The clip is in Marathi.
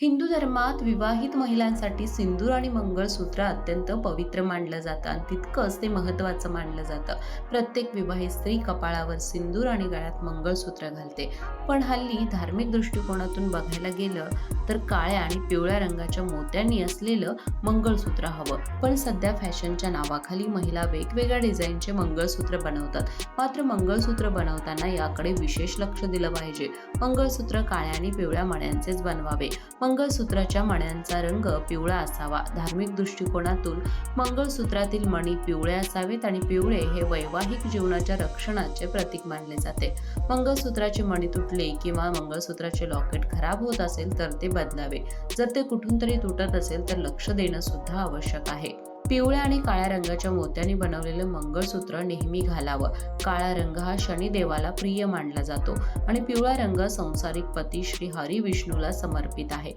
हिंदू धर्मात विवाहित महिलांसाठी सिंदूर आणि मंगळसूत्र अत्यंत पवित्र मानलं जातं आणि तितकंच ते महत्त्वाचं मानलं जातं. प्रत्येक विवाहित स्त्री कपाळावर सिंदूर आणि गळ्यात मंगळसूत्र घालते. पण हल्ली धार्मिक दृष्टिकोनातून बघायला गेलं तर काळ्या आणि पिवळ्या रंगाच्या मोत्यांनी असलेलं मंगळसूत्र हवं. पण सध्या फॅशनच्या नावाखाली महिला वेगवेगळ्या डिझाईनचे मंगळसूत्र बनवतात. मात्र मंगळसूत्र बनवताना याकडे विशेष लक्ष दिलं पाहिजे. मंगळसूत्र काळ्या आणि पिवळ्या मण्यांचेच बनवावे. मंगळसूत्राच्या मण्यांचा रंग पिवळा असावा. धार्मिक दृष्टिकोनातून मंगळसूत्रातील मणी पिवळे असावेत आणि पिवळे हे वैवाहिक जीवनाच्या रक्षणाचे प्रतीक मानले जाते. मंगळसूत्राचे मणी तुटले किंवा मंगळसूत्राचे लॉकेट खराब होत असेल तर ते बदलावे. जर ते कुठून तरी तुटत असेल तर लक्ष देणं सुद्धा आवश्यक आहे. पिवळ्या आणि काळ्या रंगाच्या मोत्यांनी बनवलेलं मंगळसूत्र नेहमी घालावं. काळा रंग हा शनिदेवाला प्रिय मानला जातो आणि पिवळा रंग संसारिक पती श्री हरी विष्णूला समर्पित आहे.